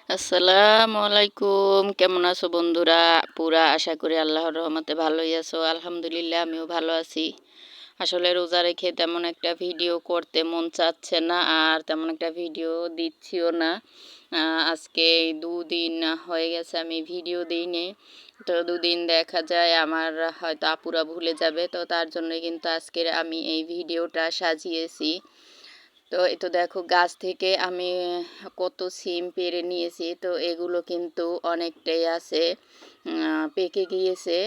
আসসালামু আলাইকুম। কেমন আছো বন্ধুরা? আশা করি আল্লাহর রহমতে ভালোই আছো। আলহামদুলিল্লাহ আমিও ভালো আছি। আসলে রোজা রেখে তেমন একটা ভিডিও করতে মন চাচ্ছে না, আর তেমন একটা ভিডিও দিচ্ছিও না। আজকে ২ দিন হয়ে গেছে আমি ভিডিও দিইনি। তো ২ দিন দেখা যায় আমার হয়তো আপুরা ভুলে যাবে, তো তার জন্যই কিন্তু আজকের আমি এই ভিডিওটা সাজিয়েছি। তো এই তো দেখো, গাছ থেকে আমি কত সিম পেড়ে নিয়েছি। তো এগুলো কিন্তু অনেকটাই আছে পেকে গিয়েছে,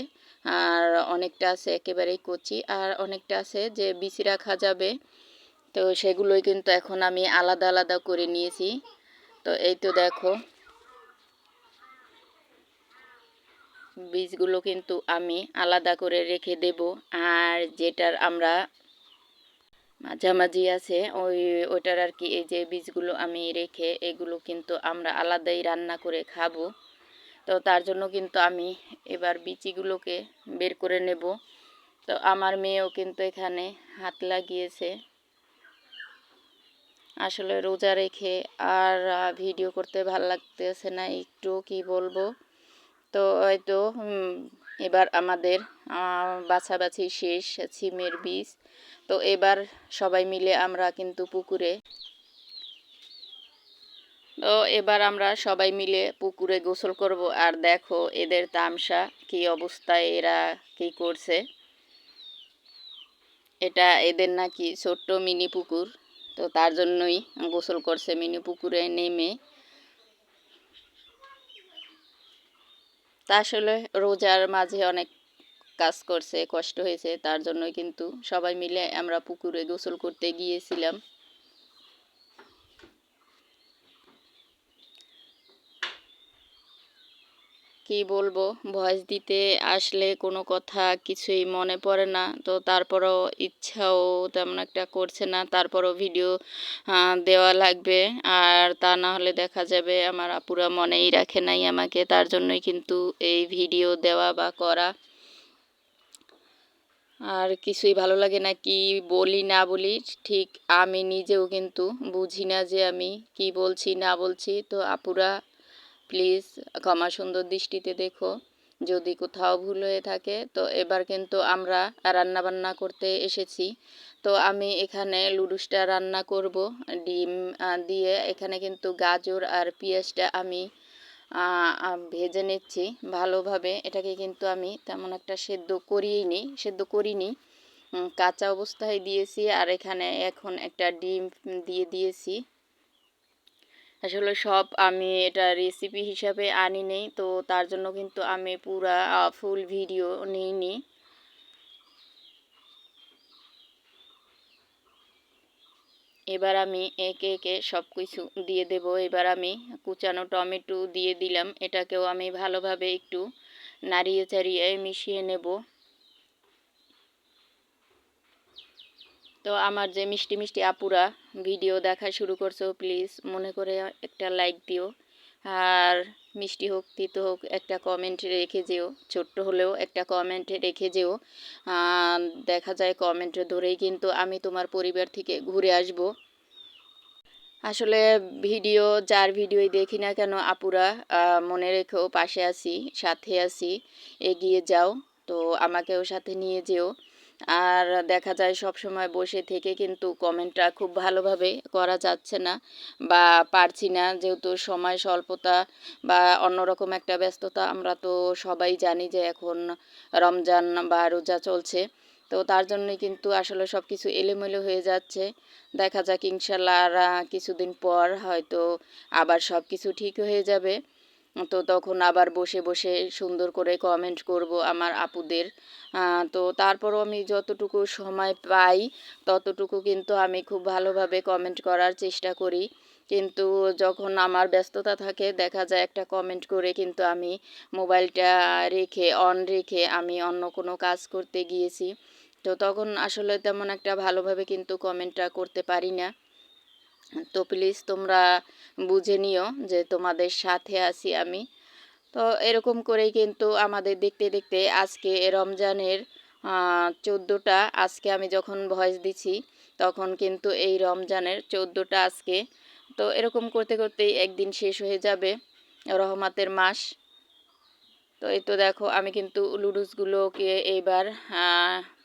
আর অনেকটা আছে একেবারেই কচি, আর অনেকটা আছে যে বিচি রাখা যাবে। তো সেগুলোই কিন্তু এখন আমি আলাদা আলাদা করে নিয়েছি। তো এই তো দেখো, বীজগুলো কিন্তু আমি আলাদা করে রেখে দেব। আর যেটার আমরা মাঝামাঝি আছে ওইটার আর কি, এই যে বীজগুলো আমি রেখে এগুলো কিন্তু আমরা আলাদাই রান্না করে খাবো। তো তার জন্য কিন্তু আমি এবার বিচিগুলোকে বের করে নেব। তো আমার মেয়েও কিন্তু এখানে হাত লাগিয়েছে। আসলে রোজা রেখে আর ভিডিও করতে ভাল লাগতেছে না একটু, কি বলবো। তো হয়তো এবার আমাদের বাছাবাছি শেষ সিমের বীজ। তো এবার সবাই মিলে আমরা কিন্তু সবাই মিলে পুকুরে গোসল করব। আর দেখো এদের তামসা, কি অবস্থায় এরা কি করছে। এটা এদের নাকি ছোট্ট মিনি পুকুর, তো তার জন্যই গোসল করছে মিনি পুকুরে নেমে। তা আসলে রোজার মাঝে অনেক কাজ করছে, কষ্ট হয়েছে, তার জন্যই কিন্তু সবাই মিলে আমরা পুকুরে গোসল করতে গিয়েছিলাম। কি বলবো, ভয়েস দিতে আসলে কোনো কথা কিছুই মনে পড়ে না। তো তারপরও ইচ্ছাও তেমন একটা করছে না, তারপরও ভিডিও দেওয়া লাগবে। আর তা না হলে দেখা যাবে আমার আপুরা মনেই রাখে নাই আমাকে, তার জন্যই কিন্তু এই ভিডিও দেওয়া বা করা। আর কিছুই ভালো লাগে না, কি বলি না বলি ঠিক আমি নিজেও কিন্তু বুঝি না যে আমি কি বলছি না বলছি। তো আপুরা প্লিজ ক্ষমা সুন্দর দৃষ্টিতে দেখো যদি কোথাও ভুল হয়ে থাকে। তো এবার কিন্তু আমরা রান্না বান্না করতে এসেছি। তো আমি এখানে লুডুসটা রান্না করব ডিম দিয়ে। এখানে কিন্তু গাজর আর পেঁয়াজটা আমি ভেজে নিচ্ছি ভালোভাবে। এটাকে কিন্তু আমি তেমন একটা সেদ্ধ করিনি, কাঁচা অবস্থায় দিয়েছি। আর এখানে এখন একটা ডিম দিয়ে দিয়েছি। আসলে সব আমি এটা রেসিপি হিসাবে আনি নেই, তো তার জন্য কিন্তু আমি পুরা ফুল ভিডিও নিইনি। এবার আমি একে একে সব কিছু দিয়ে দেব। এবার আমি কুচানো টমেটো দিয়ে দিলাম, এটাকেও আমি ভালোভাবে একটু নাড়িয়ে চাড়িয়ে মিশিয়ে নেব। তো আমার যে মিষ্টি মিষ্টি আপুরা ভিডিও দেখা শুরু করছো, প্লিজ মনে করে একটা লাইক দিও। আর মিষ্টি হোক তিতো হোক একটা কমেন্ট রেখে যেও, ছোট্ট হলেও একটা কমেন্ট রেখে যেও। দেখা যায় কমেন্ট ধরেই কিন্তু আমি তোমার পরিবার থেকে ঘুরে আসব। আসলে যার ভিডিওই দেখি না কেন আপুরা মনে রেখেও পাশে আছি, সাথে আছি, এগিয়ে যাও। তো আমাকেও সাথে নিয়ে যেও। আর দেখা যায় সব সময় বসে থেকে কিন্তু কমেন্টটা খুব ভালোভাবে করা যাচ্ছে না বা পারছি না, যেহেতু সময় স্বল্পতা বা অন্যরকম একটা ব্যস্ততা। আমরা তো সবাই জানি যে এখন রমজান বা রোজা চলছে। তো তার জন্যই কিন্তু আসলে সব কিছু এলোমেলো হয়ে যাচ্ছে। দেখা যাক ইনশাল্লাহ আর কিছুদিন পর হয়তো আবার সব কিছু ঠিক হয়ে যাবে। তো তখন আবার বসে বসে সুন্দর করে কমেন্ট করব আমার আপুদের। তো তারপরও আমি যতটুকু সময় পাই ততটুকু কিন্তু আমি খুব ভালোভাবে কমেন্ট করার চেষ্টা করি। কিন্তু যখন আমার ব্যস্ততা থাকে দেখা যায় একটা কমেন্ট করে কিন্তু আমি মোবাইলটা অন রেখে আমি অন্য কোনো কাজ করতে গিয়েছি। তো তখন আসলে তেমন একটা ভালোভাবে কিন্তু কমেন্টটা করতে পারি না। তো প্লিজ তোমরা বুঝে নিও যে তোমাদের সাথে আছি আমি। তো এরকম করেই কিন্তু আমাদের দেখতে দেখতে আজকে রমজানের 14টা, আজকে আমি যখন ভয়েস দিছি তখন কিন্তু এই রমজানের 14টা আজকে। তো এরকম করতে করতেই একদিন শেষ হয়ে যাবে রহমতের মাস। তো এই তো দেখো আমি কিন্তু নুডলসগুলোকে এবার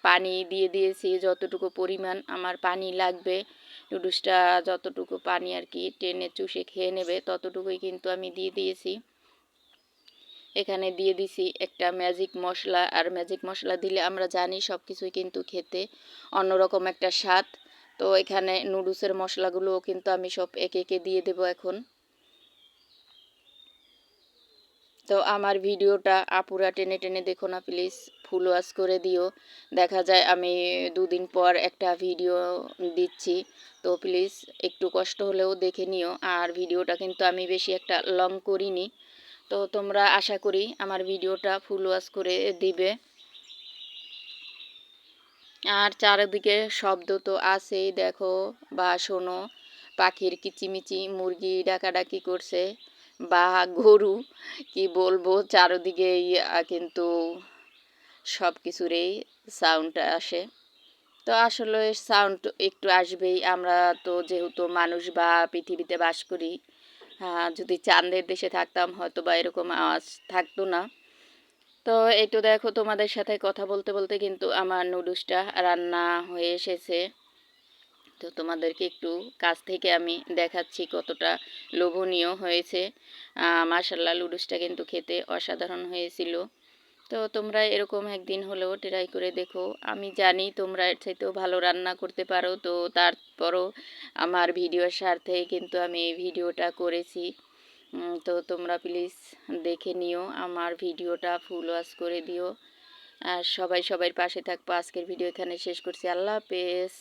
পানি দিয়ে দিয়েছি, যতটুকু পরিমাণ আমার পানি লাগবে নুডলসটা যতটুকু পানি আর কি টেনে চুষে খেয়ে নেবে ততটুকুই কিন্তু আমি দিয়ে দিয়েছি। এখানে দিয়ে দিছি একটা ম্যাজিক মশলা, আর ম্যাজিক মশলা দিলে আমরা জানি সব কিছুই কিন্তু খেতে অন্যরকম একটা স্বাদ। তো এখানে নুডলসের মশলাগুলোও কিন্তু আমি সব একে একে দিয়ে দেবো এখন। তো আমার ভিডিওটা আপুরা টেনে টেনে দেখো না প্লিজ, ফুল ওয়াচ করে দিও। দেখা যায় আমি দুদিন পর একটা ভিডিও দিচ্ছি, তো প্লিজ একটু কষ্ট হলেও দেখে নিও। আর ভিডিওটা কিন্তু আমি বেশি একটা লং করিনি, তো তোমরা আশা করি আমার ভিডিওটা ফুল ওয়াচ করে দিবে। আর চারিদিকে শব্দ তো আছেই, দেখো বা শোনো পাখির কিচিমিচি, মুরগি ডাকাডাকি করছে বা গরু, কি বলবো চারিদিকেই কিন্তু সব কিছুরই সাউন্ড আসে। তো আসলে সাউন্ড একটু আসবেই, আমরা তো যেহেতু মানুষ বা পৃথিবীতে বাস করি। যদি চাঁদের দেশে থাকতাম হয়তো বা এরকম আওয়াজ থাকতো না। তো এই তো দেখো তোমাদের সাথে কথা বলতে বলতে কিন্তু আমার নুডলসটা রান্না হয়ে এসেছে। তো তোমাদেরকে একটু কাছ থেকে আমি দেখাচ্ছি কতটা লোভনীয় হয়েছে। মাশাল্লাহ নুডলসটা কিন্তু খেতে অসাধারণ হয়েছিল। তো তোমরা এরকম একদিন হলেও ট্রাই করে দেখো। আমি জানি তোমরা এর চাইতেও ভালো রান্না করতে পারো, তো তারপরও আমার ভিডিওর স্বার্থে কিন্তু আমি এই ভিডিওটা করেছি। তো তোমরা প্লিজ দেখে নিও, আমার ভিডিওটা ফুল ওয়াচ করে দিও। আর সবাই সবার পাশে থাকবো। আজকের ভিডিও এখানে শেষ করছি। আল্লাহ হাফেজ।